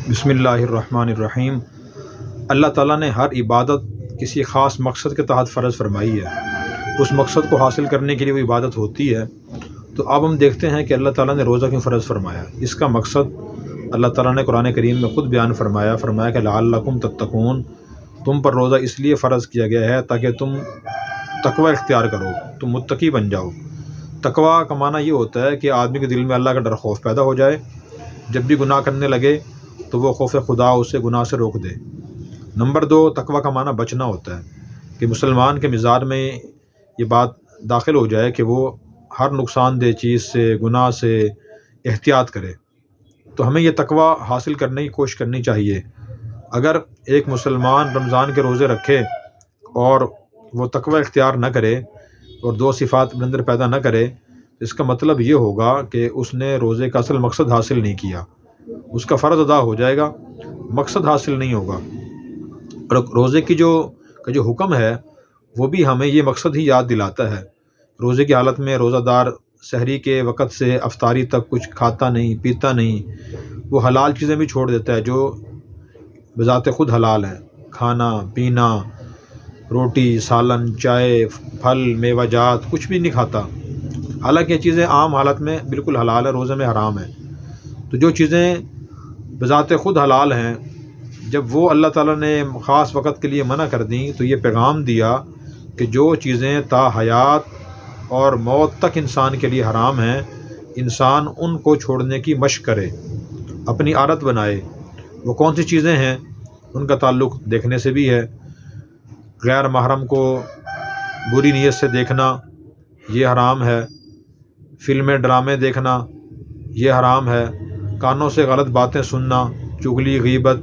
بسم اللہ الرحمن الرحیم۔ اللہ تعالیٰ نے ہر عبادت کسی خاص مقصد کے تحت فرض فرمائی ہے۔ اس مقصد کو حاصل کرنے کے لیے وہ عبادت ہوتی ہے۔ تو اب ہم دیکھتے ہیں کہ اللہ تعالیٰ نے روزہ کیوں فرض فرمایا۔ اس کا مقصد اللہ تعالیٰ نے قرآن کریم میں خود بیان فرمایا کہ لعلکم تتقون، تم پر روزہ اس لیے فرض کیا گیا ہے تاکہ تم تقوی اختیار کرو، تم متقی بن جاؤ۔ تقوی کا معنی یہ ہوتا ہے کہ آدمی کے دل میں اللہ کا ڈر خوف پیدا ہو جائے، جب بھی گناہ کرنے لگے تو وہ خوف خدا اسے گناہ سے روک دے۔ نمبر 2، تقوی کا معنی بچنا ہوتا ہے کہ مسلمان کے مزاج میں یہ بات داخل ہو جائے کہ وہ ہر نقصان دہ چیز سے، گناہ سے احتیاط کرے۔ تو ہمیں یہ تقوی حاصل کرنے کی کوشش کرنی چاہیے۔ اگر ایک مسلمان رمضان کے روزے رکھے اور وہ تقوی اختیار نہ کرے اور 2 صفات اپنے اندر پیدا نہ کرے، اس کا مطلب یہ ہوگا کہ اس نے روزے کا اصل مقصد حاصل نہیں کیا۔ اس کا فرض ادا ہو جائے گا، مقصد حاصل نہیں ہوگا۔ اور روزے کی جو حکم ہے وہ بھی ہمیں یہ مقصد ہی یاد دلاتا ہے۔ روزے کی حالت میں روزہ دار سحری کے وقت سے افطاری تک کچھ کھاتا نہیں، پیتا نہیں، وہ حلال چیزیں بھی چھوڑ دیتا ہے جو بذات خود حلال ہیں، کھانا پینا، روٹی، سالن، چائے، پھل، میوہ جات، کچھ بھی نہیں کھاتا۔ حالانکہ یہ چیزیں عام حالت میں بالکل حلال ہے، روزے میں حرام ہے۔ تو جو چیزیں بذات خود حلال ہیں، جب وہ اللہ تعالیٰ نے خاص وقت کے لیے منع کر دیں تو یہ پیغام دیا کہ جو چیزیں تا حیات اور موت تک انسان کے لیے حرام ہیں، انسان ان کو چھوڑنے کی مشق کرے، اپنی عادت بنائے۔ وہ کون سی چیزیں ہیں؟ ان کا تعلق دیکھنے سے بھی ہے۔ غیر محرم کو بری نیت سے دیکھنا یہ حرام ہے، فلمیں ڈرامے دیکھنا یہ حرام ہے، کانوں سے غلط باتیں سننا، چغلی، غیبت،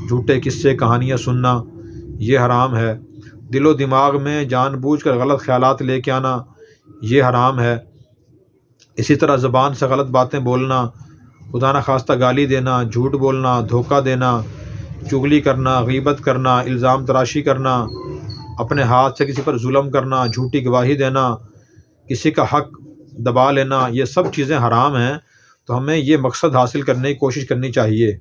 جھوٹے قصے، کہانیاں سننا یہ حرام ہے، دل و دماغ میں جان بوجھ کر غلط خیالات لے کے آنا یہ حرام ہے۔ اسی طرح زبان سے غلط باتیں بولنا، خدا نخواستہ گالی دینا، جھوٹ بولنا، دھوکہ دینا، چغلی کرنا، غیبت کرنا، الزام تراشی کرنا، اپنے ہاتھ سے کسی پر ظلم کرنا، جھوٹی گواہی دینا، کسی کا حق دبا لینا، یہ سب چیزیں حرام ہیں۔ تو ہمیں یہ مقصد حاصل کرنے کی کوشش کرنی چاہیے۔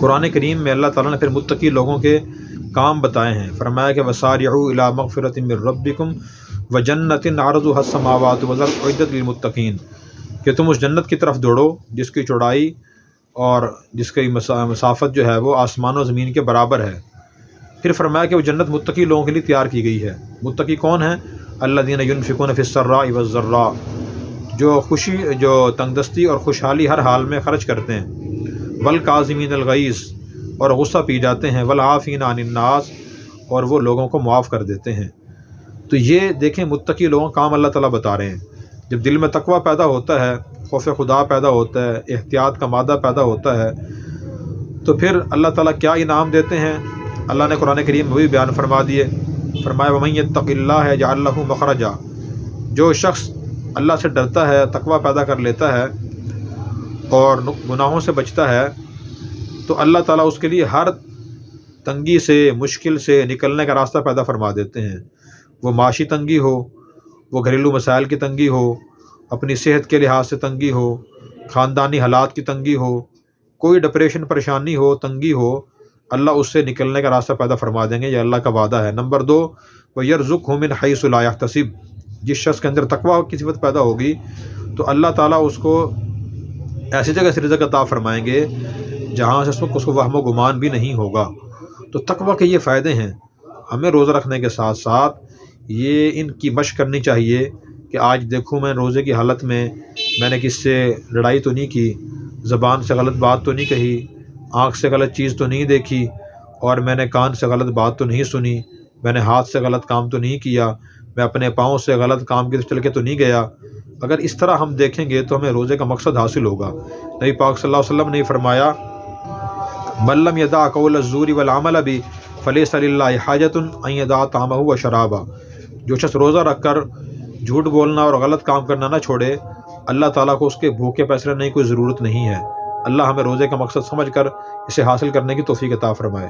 قرآن کریم میں اللہ تعالیٰ نے پھر متقی لوگوں کے کام بتائے ہیں۔ فرمایا کہ وَسَارِعُوا إِلَىٰ مَغْفِرَةٍ مِّن رَّبِّكُمْ وَجَنَّةٍ عَرْضُهَا السَّمَاوَاتُ وَالْأَرْضُ أُعِدَّتْ لِلْمُتَّقِينَ کہ تم اس جنت کی طرف دوڑو جس کی چوڑائی اور جس کی مسافت جو ہے وہ آسمان و زمین کے برابر ہے۔ پھر فرمایا کہ وہ جنت متقی لوگوں کے لیے تیار کی گئی ہے۔ متقی کون ہیں؟ الذین ينفقون فی السراء والضراء، جو تنگدستی اور خوشحالی ہر حال میں خرچ کرتے ہیں، والکاظمین الغیظ اور غصہ پی جاتے ہیں، والعافین عن الناس اور وہ لوگوں کو معاف کر دیتے ہیں۔ تو یہ دیکھیں متقی لوگوں کا کام اللہ تعالیٰ بتا رہے ہیں۔ جب دل میں تقوی پیدا ہوتا ہے، خوف خدا پیدا ہوتا ہے، احتیاط کا مادہ پیدا ہوتا ہے، تو پھر اللہ تعالیٰ کیا انعام دیتے ہیں اللہ نے قرآن کریم میں بھی بیان فرما دیے۔ فرمایا وَمَن يَتَّقِ اللَّهَ يَجْعَل لَّهُ مَخْرَجًا، جو شخص اللہ سے ڈرتا ہے، تقوی پیدا کر لیتا ہے اور گناہوں سے بچتا ہے، تو اللہ تعالیٰ اس کے لیے ہر تنگی سے، مشکل سے نکلنے کا راستہ پیدا فرما دیتے ہیں۔ وہ معاشی تنگی ہو، وہ گھریلو مسائل کی تنگی ہو، اپنی صحت کے لحاظ سے تنگی ہو، خاندانی حالات کی تنگی ہو، کوئی ڈپریشن، پریشانی ہو، تنگی ہو، اللہ اس سے نکلنے کا راستہ پیدا فرما دیں گے، یہ اللہ کا وعدہ ہے۔ نمبر 2، وَيَرْزُقْهُ مِنْ حَيْثُ لَا يَحْتَسِبُ، جس شخص کے اندر تقوی کی صفت پیدا ہوگی تو اللہ تعالیٰ اس کو ایسی جگہ سے رزق عطا فرمائیں گے جہاں سے اس کو وہم و گمان بھی نہیں ہوگا۔ تو تقوی کے یہ فائدے ہیں۔ ہمیں روزہ رکھنے کے ساتھ ساتھ یہ ان کی مشق کرنی چاہیے کہ آج دیکھوں میں روزے کی حالت میں نے کس سے لڑائی تو نہیں کی، زبان سے غلط بات تو نہیں کہی، آنکھ سے غلط چیز تو نہیں دیکھی، اور میں نے کان سے غلط بات تو نہیں سنی، میں نے ہاتھ سے غلط کام تو نہیں کیا، میں اپنے پاؤں سے غلط کام کی طرف چل کے تو نہیں گیا۔ اگر اس طرح ہم دیکھیں گے تو ہمیں روزے کا مقصد حاصل ہوگا۔ نبی پاک صلی اللہ علیہ وسلم نے فرمایا مَن لَّمْ يَدَعْ قَوْلَ الزُّورِ وَالْعَمَلَ بِهِ فَلَيْسَ لِلَّهِ حَاجَةٌ أَن يَدَعَ طَعَامَهُ وَشَرَابَهُ، جو شخص روزہ رکھ کر جھوٹ بولنا اور غلط کام کرنا نہ چھوڑے، اللہ تعالیٰ کو اس کے بھوکے پیسے لینے کی کوئی ضرورت نہیں ہے۔ اللہ ہمیں روزے کا مقصد سمجھ کر اسے حاصل کرنے کی توفیق عطا فرمائے۔